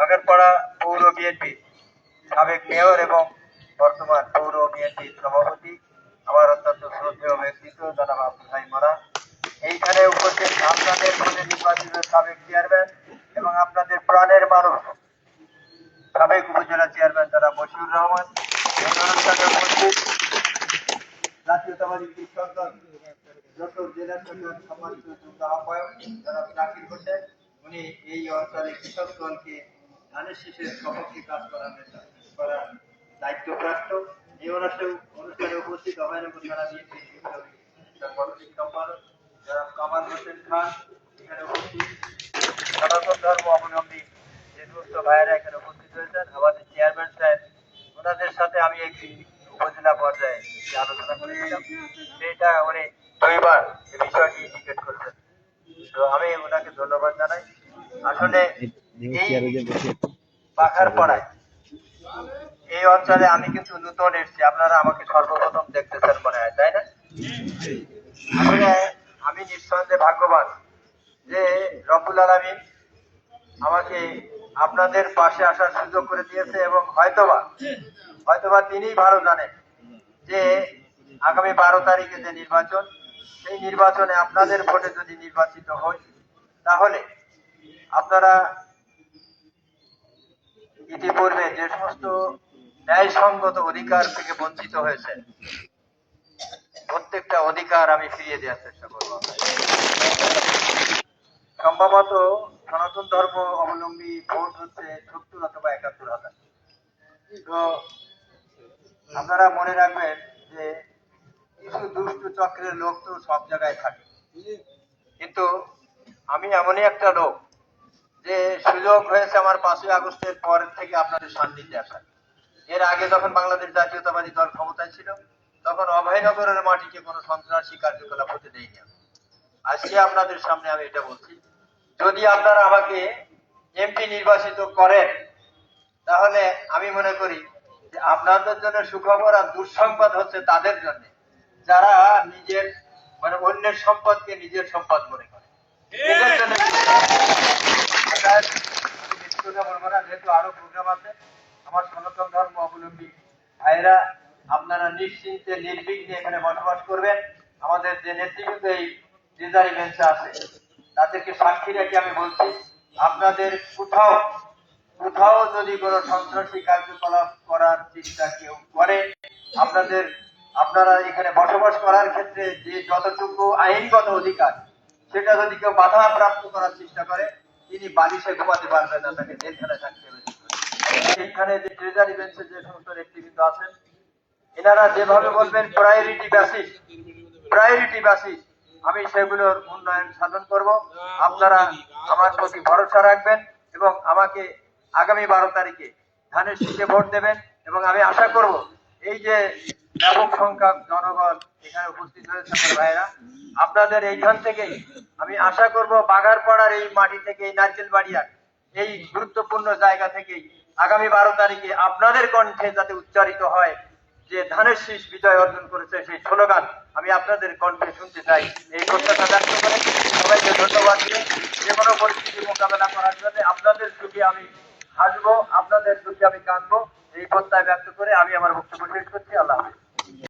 বাগারপাড়া পৌর বিএনপি সাবেক মেয়র এবং বর্তমান পৌর বিএনপির সভাপতি আমার অত্যন্ত শ্রদ্ধেয় ব্যক্তিত্ব জনাব আব্দুল হাই মরা, এইখানে উপস্থিত আপনাদের ভোটে নির্বাচিত সাবেক চেয়ারম্যান এবং আপনাদের প্রাণের মানুষ সাবেক উপজেলা চেয়ারম্যান জনাব মশিউর রহমান, এই অনুষ্ঠানে উপস্থিত জাতীয়তাবাদী কৃষক দল যশোর জেলা শাখার সম্মানিত যুগ্ম আহ্বায়ক জনাব জাকির হোসেন, উনি এই অঞ্চলে কৃষক দলকে ধানের শীষের সপক্ষে কাজ করার দায়িত্বপ্রাপ্ত। এই অনুষ্ঠানে উপস্থিত অভয়নগর থানা বিএনপি সাংগঠনিক সম্পাদক জনাব কামাল হোসেন খান, এখানে উপস্থিত সনাতন ধর্ম অবলম্বী যে সমস্ত ভাইয়েরা এখানে উপস্থিত হয়েছেন, আমাদের চেয়ারম্যান সাহেব, ওনাদের সাথে আমি একটি উপজেলা পর্যায়ে যে আলোচনা করেছিলাম সেটা উনি দুইবার এই বিষয়টি ইন্ডিকেট করেছেন, তো আমি ওনাকে ধন্যবাদ জানাই। আসলে এই বাঘারপাড়ায় এই অঞ্চলে আমি কিন্তু নতুন এসেছি, আপনারা আমাকে সর্বপ্রথম দেখতেছেন মনে হয়, তাই না? আসলে আমি নিঃসন্দেহে ভাগ্যবান যে রব্বুল আলামিন আমাকে আপনাদের পাশে আসার সুযোগ করে দিয়েছে এবং হয়তোবা তিনিই ভালো জানেন যে আগামী 12 তারিখে যে নির্বাচন, সেই নির্বাচনে আপনাদের ভোটে যদি নির্বাচিত হই তাহলে আপনারা ইতিপূর্বে যে সমস্ত ন্যায়সঙ্গত অধিকার থেকে বঞ্চিত হয়েছে প্রত্যেকটা অধিকার আমি ফিরিয়ে দেওয়ার চেষ্টা করব। সম্ভবত সনাতন ধর্ম অবলম্বী ভোট হচ্ছে 70 অথবা 71,000। তো আপনারা মনে রাখবেন যে কিছু দুষ্টু চক্রের লোক তো সব জায়গায় থাকে, কিন্তু আমি এমনই একটা লোক যে সুযোগ হয়েছে আমার 5ই আগস্টের পর থেকে আপনাদের সান্নিধ্যে আসা। এর আগে যখন বাংলাদেশ জাতীয়তাবাদী দল ক্ষমতায় ছিল তখন অভয়নগরের মাটিকে কোনো সন্ত্রাসী কার্যকলাপ হতে দেয়নি। আজকে আপনাদের সামনে আমি এটা বলছি, যদি আপনারা আমাকে এমপি নির্বাচিত করেন তাহলে আমি মনে করি যে আপনাদের জন্য সুখবর, আর দুঃসংবাদ হচ্ছে তাদের জন্য যারা নিজের অন্যের সম্পদকে নিজের সম্পদ মনে করে। এদের জন্য বলবো না, যেহেতু আরো প্রোগ্রাম আছে। আমার সনাতন ধর্ম অবলম্বী ভাইরা আপনারা নিশ্চিন্তে নির্বিঘ্নে এখানে বসবাস করবেন। আমাদের যে নেতৃবৃন্দ এই রিজার্ভ বেঞ্চে আছে তাদেরকে সাক্ষী রেখে আমি বলছি, আপনাদের কোথাও যদি কোনো সন্ত্রাসী কার্যকলাপ করার চেষ্টা কেউ করে, আপনারা এখানে বসবাস করার ক্ষেত্রে যে যতটুকু আইনগত অধিকার সেটা যদি কেউ বাধা প্রাপ্ত করার চেষ্টা করে, তিনি বালিশে ঘুমাতে পারবেন না, তাকে জেলখানায় থাকতে হবে। সেখানে যে ট্রেজারি বেঞ্চে যে সমস্ত নেতৃবৃন্দ আছেন এনারা যেভাবে বলবেন প্রায়োরিটি বেসিস আমি সেগুলোর উন্নয়ন সাধন করব। আপনারা আমার প্রতি ভরসা রাখবেন এবং আমাকে আগামী 12 তারিখে ধানের শীষে ভোট দেবেন। এবং আমি আশা করব এই যে ব্যাপক সংখ্যক জনগণ এখানে উপস্থিত হয়েছে আমার ভাইরা, আপনাদের এইখান থেকেই আমি আশা করব বাগারপাড়ার এই মাটি থেকে, এই নারকেলবাড়িয়ার এই গুরুত্বপূর্ণ জায়গা থেকেই আগামী 12 তারিখে আপনাদের কণ্ঠে যাতে উচ্চারিত হয় যে ধানের শীষ বিজয় অর্জন করেছে, সেই স্লোগান আমি আপনাদের কণ্ঠে শুনতে চাই। এই প্রত্যাশা ব্যক্ত করে সবাইকে ধন্যবাদ দিয়ে যে কোনো পরিস্থিতি মোকাবেলা করার জন্য আপনাদের সুখে আমি হাসবো, আপনাদের সুখে আমি কাঁদবো, এই প্রত্যয় ব্যক্ত করে আমি আমার